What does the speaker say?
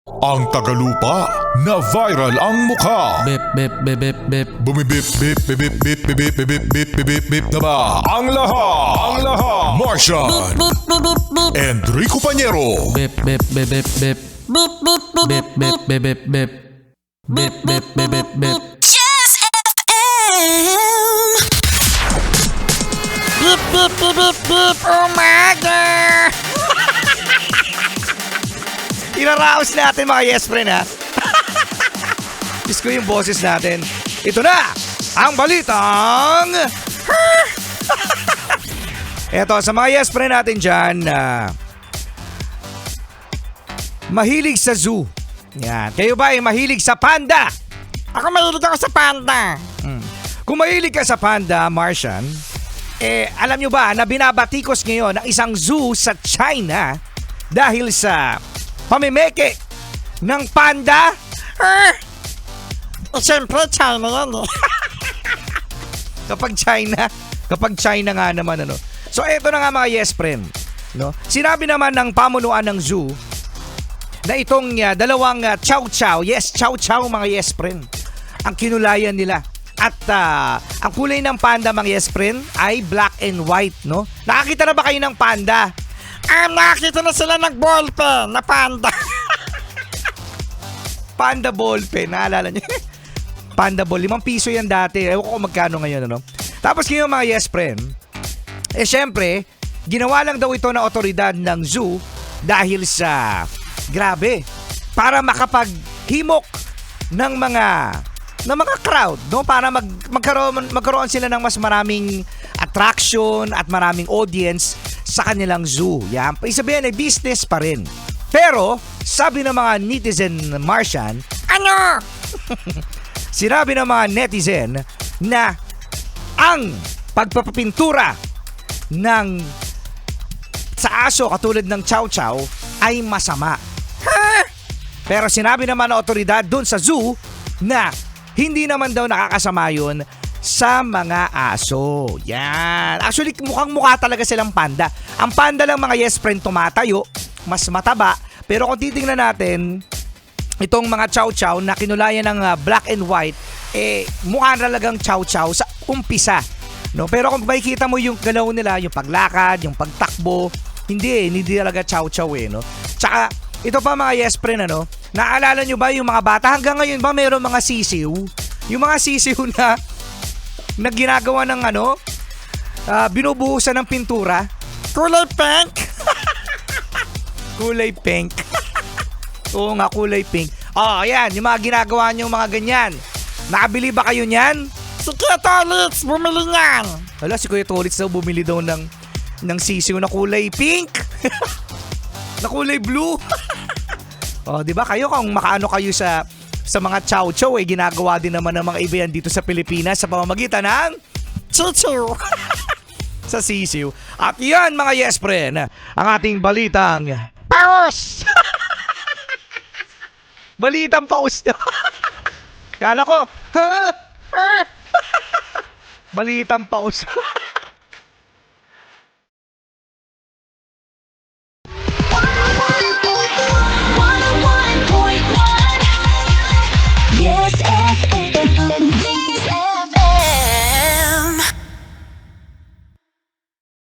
Ang tagalupa na viral ang mukha. Bip, bip, bip, bip, bip. Bumibip, bip, bip, bip, bip, bip, bip, bip, bip, bip, bip na ba? Ang lahat. Martian. Enrico Pañero. Bip, bip, bip, bip, bip. Bip, bip, bip, bip, bip, bip, bip. Bip, bip, bip, bip, bip. Just FM. Beep, beep, beep, beep, beep. Umaga. Iraraos natin mga yes friend ha. Diyos ko yung boses natin. Ito na ang balitang Eto sa mga yes friend natin dyan mahilig sa zoo. Yan. Kayo ba ay mahilig sa panda? Ako mahilig ako sa panda. Kung mahilig ka sa panda, Martian, alam nyo ba na binabatikos ngayon ang isang zoo sa China dahil sa pamimeke ng panda? Siyempre, China yan eh. Kapag China nga naman ano. So eto na nga mga yes friend, no? Sinabi naman ng pamunuan ng zoo na itong dalawang chow chow, yes chow chow mga yes friend, ang kinulayan nila. At ang kulay ng panda mga yes friend ay black and white, no? Nakakita na ba kayo ng panda? Nakita na sila ng ballpen na panda. Panda ballpen, naalala niyo? Panda ball, 5 piso yan dati. Ewan ko kung magkano ngayon, ano? Tapos ngayon mga yes friend, syempre, ginawa lang daw ito ng otoridad ng zoo dahil sa, grabe, para makapaghimok ng mga crowd, no? Para magkaroon sila ng mas maraming attraction at maraming audience sa kanilang zoo. Yan, isabihin ay business pa rin. Pero, sabi ng mga netizen Martian, Ano? sinabi ng mga netizen na ang pagpapapintura ng sa aso katulad ng chow chow ay masama. Pero sinabi naman ng otoridad doon sa zoo na hindi naman daw nakakasama yun sa mga aso. Yan. Actually, mukhang-mukha talaga silang panda. Ang panda lang mga yes friend tumatayo, mas mataba. Pero kung titingnan natin, itong mga chow-chow na kinulayan ng black and white, mukha talagang chow-chow sa umpisa. No? Pero kung makikita mo yung galaw nila, yung paglakad, yung pagtakbo, hindi talaga chow-chow no? Tsaka, ito pa mga yes friend, ano? Naalala nyo ba yung mga bata? Hanggang ngayon ba mayroong mga sisiw? Yung mga sisiw na ginagawa ng binubuhusan ng pintura. Kulay pink? Kulay pink. Oo nga, kulay pink. Ayan, yung mga ginagawa nyo mga ganyan. Nakabili ba kayo niyan? Si Kuya Tolitz, bumili niyan. Hala, si Kuya Tolitz daw bumili daw ng sisiw na kulay pink. Na kulay blue. Di ba kayo kung makaano kayo sa mga chow-chow, ginagawa din naman ng mga iba yan dito sa Pilipinas sa pamamagitan ng Chichu. sa sisiw. At yan mga yes friend, ang ating balitang Paus. balitang paus na. Kala ko, balitang paus.